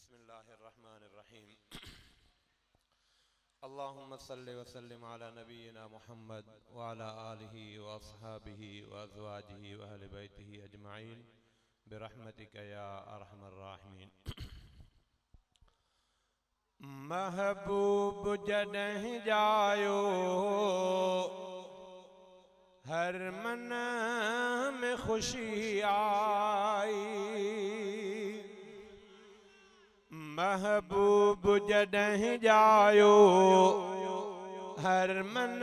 بسم الله الرحمن الرحيم اللهم صل وسلم على نبينا محمد وعلى آله وأصحابه وأزواجه وأهل بيته أجمعين برحمتك يا أرحم الراحمين महबूब जॾहिं जायो हर मन में खुशी आई महबूब जॾहिं जायो हर मन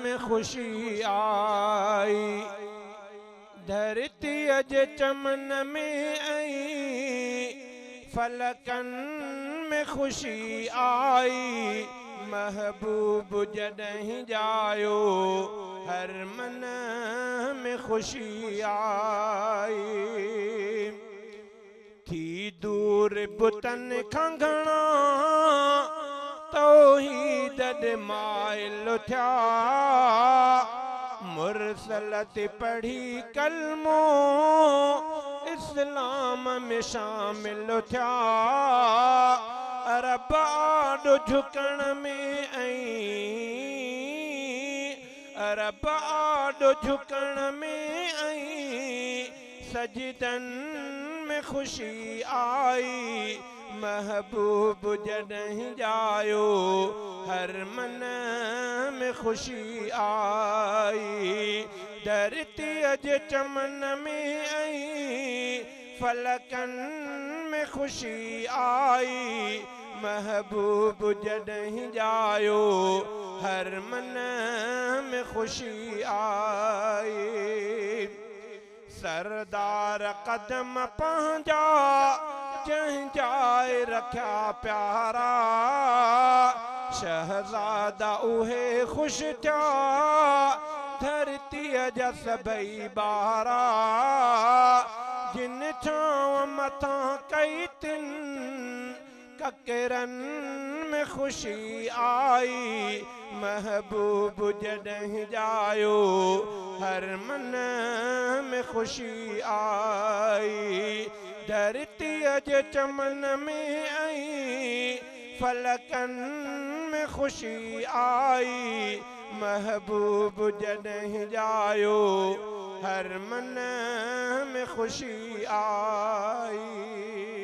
में खुशी आई धरतीअ जे चमन में आई फलकन में खुशी आई महबूब जॾहिं जायो हर मन में खुशी आई थी दूर बुतन खां घणा तौहीद ॾे माइल थिया मुरसल ते पढ़ी कलमो इस्लाम में शामिल थिया रब आॾो झुकण में रब आॾो झुकण में सजदन में खुशी आई महबूब जॾहिं जायो हर मन में खुशी आई धरतीअ जे चमन में आई फलकन में खुशी आई महबूब जॾहिं जायो हर मन में खुशी आई सरदार कदम पंहिंजा जंहिं जाए रखिया प्यारा शहज़ादा उहे खुश थिया धरतीअ जा सभई ॿारा जिन छांव मथां कई तिन ककरन में खुशी आई महबूब जॾहिं जायो हर मन में खुशी आई धरतीअ जे चमन में आई फलकन में खुशी आई महबूब जॾहिं जायो हर मन में खुशी आई